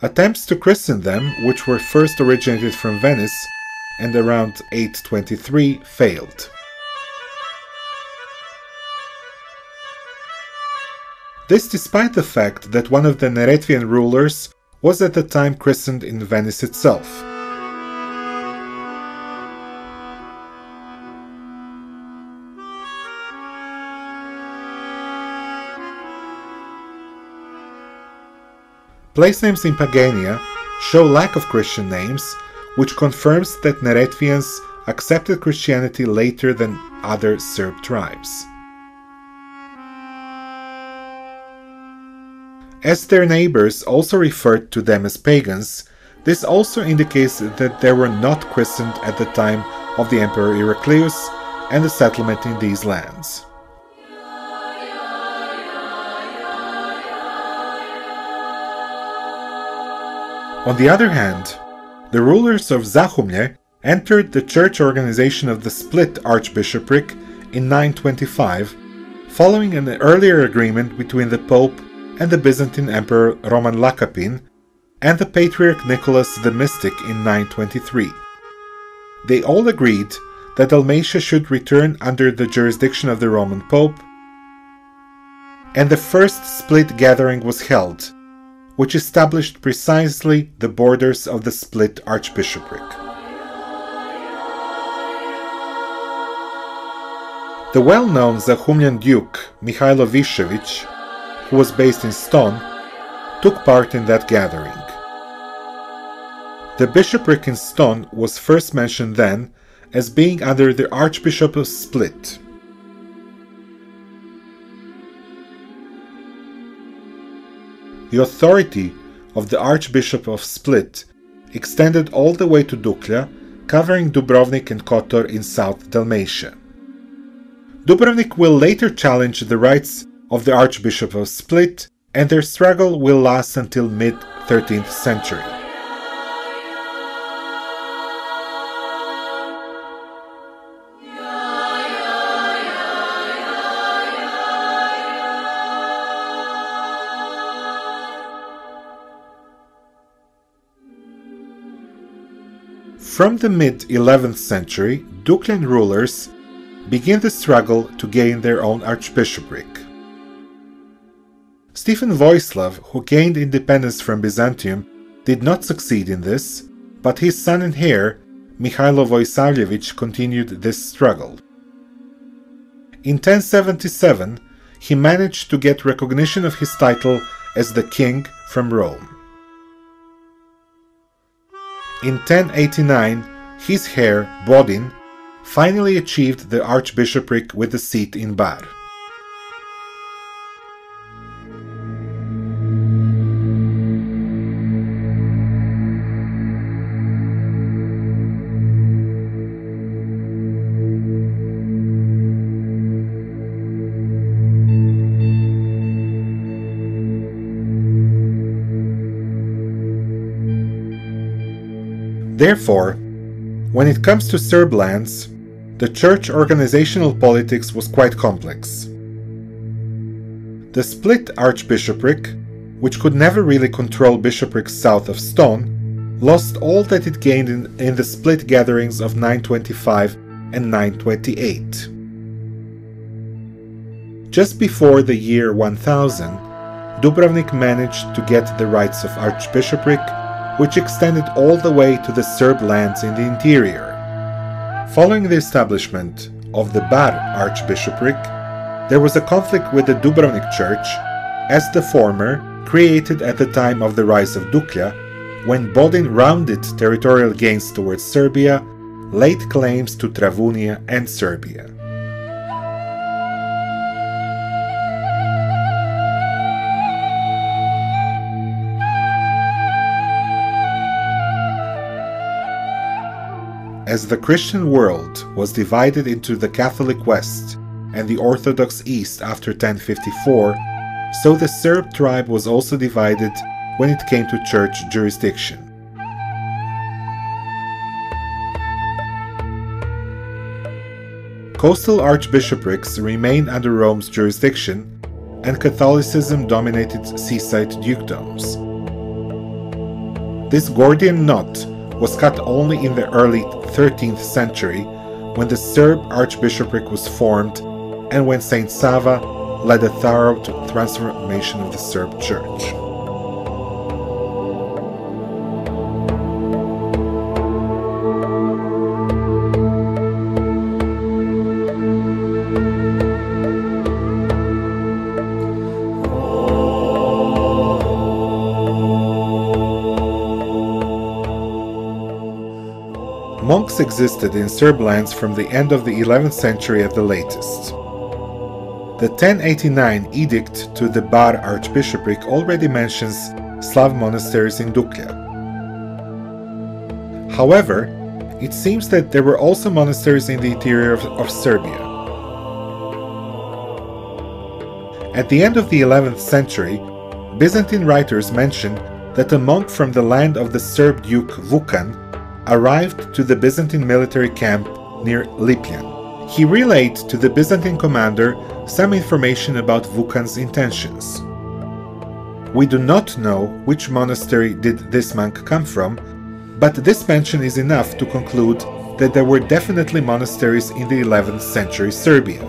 Attempts to christen them, which were first originated from Venice and around 823, failed. This despite the fact that one of the Neretvian rulers was at the time christened in Venice itself. Place names in Pagania show lack of Christian names, which confirms that Neretvians accepted Christianity later than other Serb tribes. As their neighbors also referred to them as pagans, this also indicates that they were not christened at the time of the Emperor Heraclius and the settlement in these lands. On the other hand, the rulers of Zahumlje entered the church organization of the split archbishopric in 925, following an earlier agreement between the Pope and the Byzantine Emperor Roman Lakapin and the Patriarch Nicholas the Mystic in 923. They all agreed that Dalmatia should return under the jurisdiction of the Roman Pope, and the first split gathering was held, which established precisely the borders of the split archbishopric. The well-known Zahumljan Duke Mihailo Višević, who was based in Ston, took part in that gathering. The bishopric in Ston was first mentioned then as being under the Archbishop of Split. The authority of the Archbishop of Split extended all the way to Duklja, covering Dubrovnik and Kotor in South Dalmatia. Dubrovnik will later challenge the rights of the Archbishop of Split, and their struggle will last until mid-13th century. From the mid-11th century, Dukljan rulers begin the struggle to gain their own archbishopric. Stephen Voislav, who gained independence from Byzantium, did not succeed in this, but his son and heir, Mihailo Vojsavljević, continued this struggle. In 1077, he managed to get recognition of his title as the king from Rome. In 1089, his heir, Bodin, finally achieved the archbishopric with a seat in Bar. Therefore, when it comes to Serb lands, the church organizational politics was quite complex. The split archbishopric, which could never really control bishoprics south of Ston, lost all that it gained in the split gatherings of 925 and 928. Just before the year 1000, Dubrovnik managed to get the rights of archbishopric, which extended all the way to the Serb lands in the interior. Following the establishment of the Bar archbishopric, there was a conflict with the Dubrovnik church, as the former, created at the time of the rise of Duklja, when Bodin rounded territorial gains towards Serbia, laid claims to Travunia and Serbia. As the Christian world was divided into the Catholic West and the Orthodox East after 1054, so the Serb tribe was also divided when it came to church jurisdiction. Coastal archbishoprics remained under Rome's jurisdiction, and Catholicism dominated seaside dukedoms. This Gordian knot was cut only in the early 13th century, when the Serb archbishopric was formed and when Saint Sava led a thorough transformation of the Serb church. Monks existed in Serb lands from the end of the 11th century at the latest. The 1089 edict to the Bar archbishopric already mentions Slav monasteries in Duklja. However, it seems that there were also monasteries in the interior of Serbia. At the end of the 11th century, Byzantine writers mention that a monk from the land of the Serb duke Vukan arrived to the Byzantine military camp near Lipljan. He relayed to the Byzantine commander some information about Vukan's intentions. We do not know which monastery did this monk come from, but this mention is enough to conclude that there were definitely monasteries in the 11th century Serbia.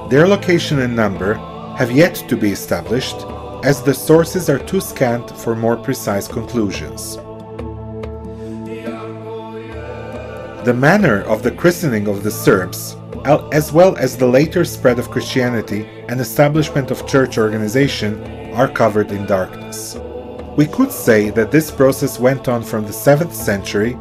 Their location and number have yet to be established, as the sources are too scant for more precise conclusions. The manner of the christening of the Serbs, as well as the later spread of Christianity and establishment of church organization, are covered in darkness. We could say that this process went on from the 7th century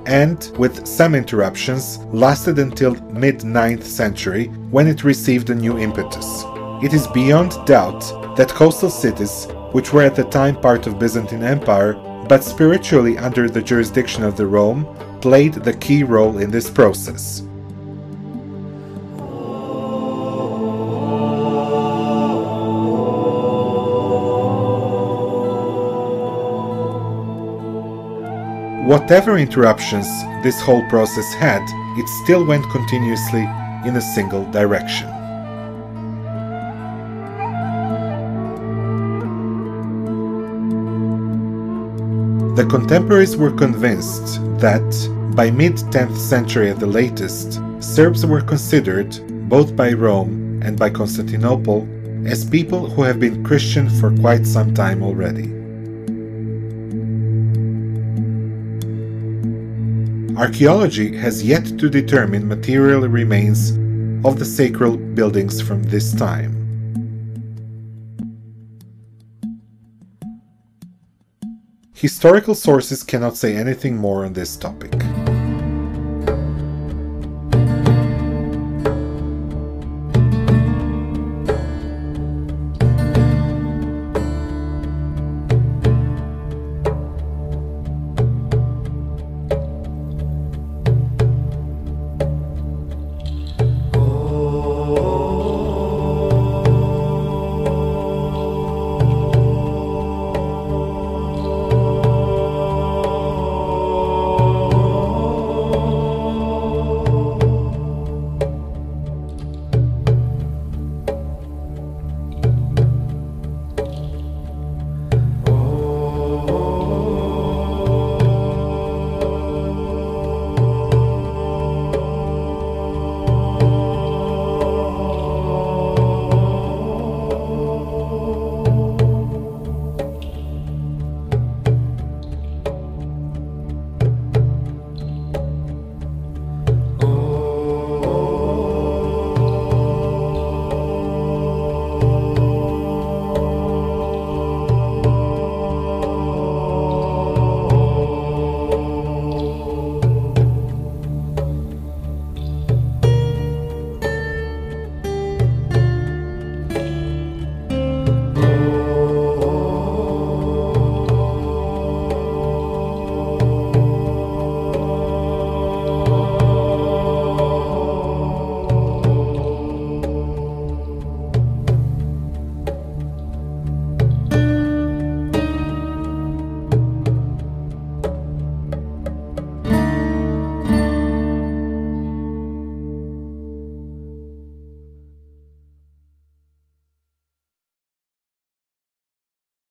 and, with some interruptions, lasted until mid-9th century, when it received a new impetus. It is beyond doubt that coastal cities, which were at the time part of Byzantine Empire, but spiritually under the jurisdiction of the Rome, played the key role in this process. Whatever interruptions this whole process had, it still went continuously in a single direction. The contemporaries were convinced that, by mid-10th century at the latest, Serbs were considered, both by Rome and by Constantinople, as people who have been Christian for quite some time already. Archaeology has yet to determine material remains of the sacred buildings from this time. Historical sources cannot say anything more on this topic.